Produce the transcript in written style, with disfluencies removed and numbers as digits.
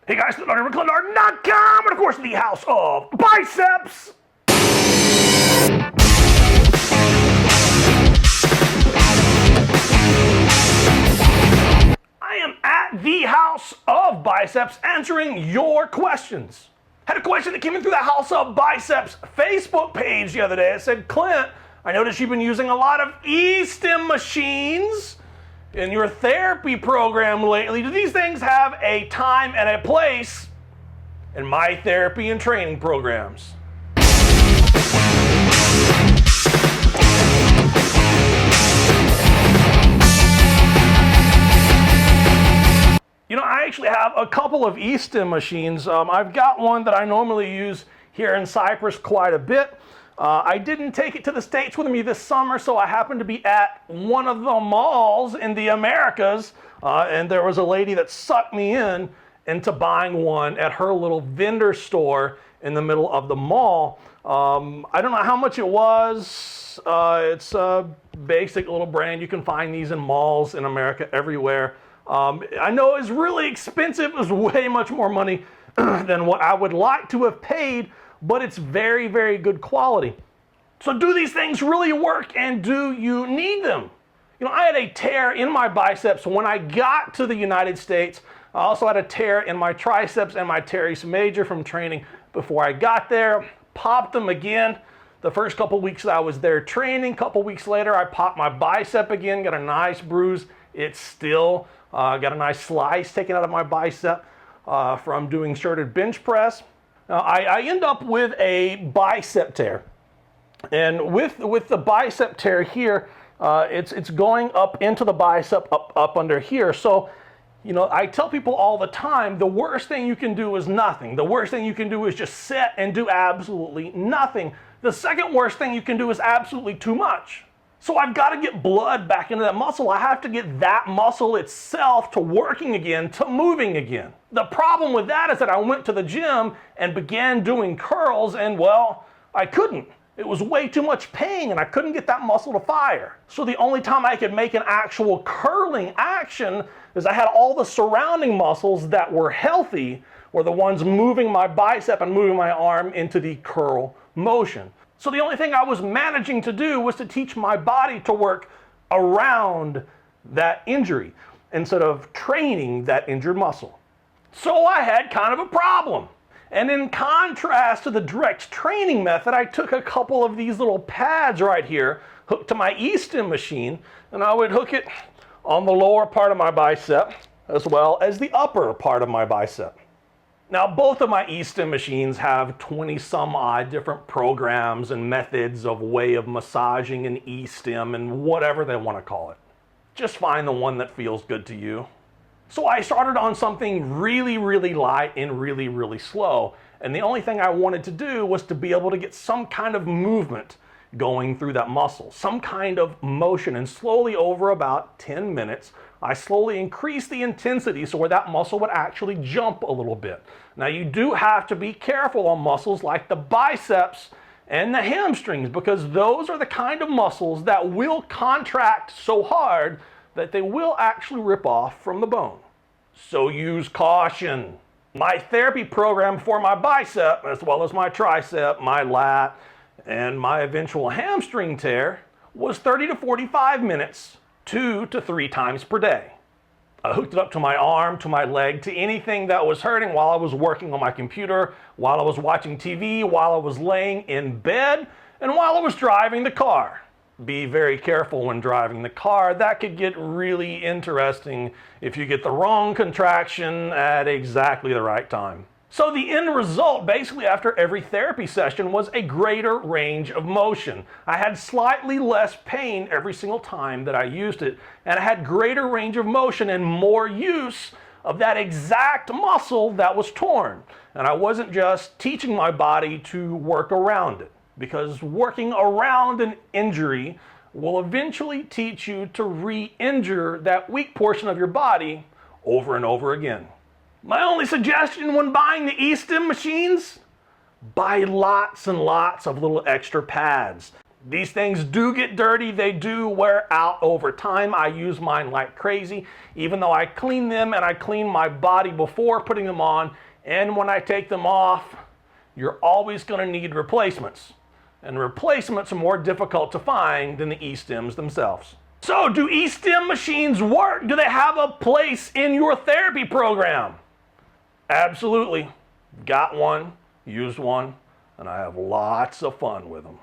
Hey guys, theDoctorMcClendar.com, and of course the House of Biceps. I am at the House of Biceps answering your questions. Had a question that came in through the House of Biceps Facebook page the other day. It said, Clint, I noticed you've been using a lot of E-Stim machines in your therapy program lately. Do these things have a time and a place in my therapy and training programs? You know, I actually have a couple of E-Stim machines. I've got one that I normally use here in Cyprus quite a bit. I didn't take it to the States with me this summer, so I happened to be at one of the malls in the Americas, and there was a lady that sucked me into buying one at her little vendor store in the middle of the mall. I don't know how much it was. It's a basic little brand. You can find these in malls in America everywhere. I know it's really expensive. It was way much more money than what I would like to have paid, but it's very, very good quality. So do these things really work, and do you need them? You know, I had a tear in my biceps when I got to the United States. I also had a tear in my triceps and my teres major from training before I got there. Popped them again the first couple weeks that I was there training. Couple weeks later, I popped my bicep again, got a nice bruise. It's still got a nice slice taken out of my bicep from doing shirted bench press. I end up with a bicep tear, and with the bicep tear here, it's going up into the bicep, up under here. So, you know, I tell people all the time, the worst thing you can do is nothing. The worst thing you can do is just sit and do absolutely nothing. The second worst thing you can do is absolutely too much. So I've got to get blood back into that muscle. I have to get that muscle itself to working again, to moving again. The problem with that is that I went to the gym and began doing curls, and well, I couldn't. It was way too much pain, and I couldn't get that muscle to fire. So the only time I could make an actual curling action is I had all the surrounding muscles that were healthy were the ones moving my bicep and moving my arm into the curl motion. So the only thing I was managing to do was to teach my body to work around that injury instead of training that injured muscle. So I had kind of a problem. And in contrast to the direct training method, I took a couple of these little pads right here, hooked to my E-Stim machine, and I would hook it on the lower part of my bicep as well as the upper part of my bicep. Now, both of my E-Stim machines have 20 some odd different programs and methods of way of massaging an E-Stim and whatever they want to call it. Just find the one that feels good to you. So I started on something really, really light and really, really slow. And the only thing I wanted to do was to be able to get some kind of movement going through that muscle, some kind of motion. And slowly, over about 10 minutes, I slowly increased the intensity so where that muscle would actually jump a little bit. Now, you do have to be careful on muscles like the biceps and the hamstrings, because those are the kind of muscles that will contract so hard that they will actually rip off from the bone. So use caution. My therapy program for my bicep, as well as my tricep, my lat, and my eventual hamstring tear was 30 to 45 minutes, 2 to 3 times per day. I hooked it up to my arm, to my leg, to anything that was hurting while I was working on my computer, while I was watching TV, while I was laying in bed, and while I was driving the car. Be very careful when driving the car. That could get really interesting if you get the wrong contraction at exactly the right time. So the end result, basically after every therapy session, was a greater range of motion. I had slightly less pain every single time that I used it, and I had greater range of motion and more use of that exact muscle that was torn. And I wasn't just teaching my body to work around it, because working around an injury will eventually teach you to re-injure that weak portion of your body over and over again. My only suggestion when buying the E-Stim machines, buy lots and lots of little extra pads. These things do get dirty. They do wear out over time. I use mine like crazy, even though I clean them and I clean my body before putting them on. And when I take them off, you're always going to need replacements. And replacements are more difficult to find than the E-Stims themselves. So, do E-Stim machines work? Do they have a place in your therapy program? Absolutely. Got one, used one, and I have lots of fun with them.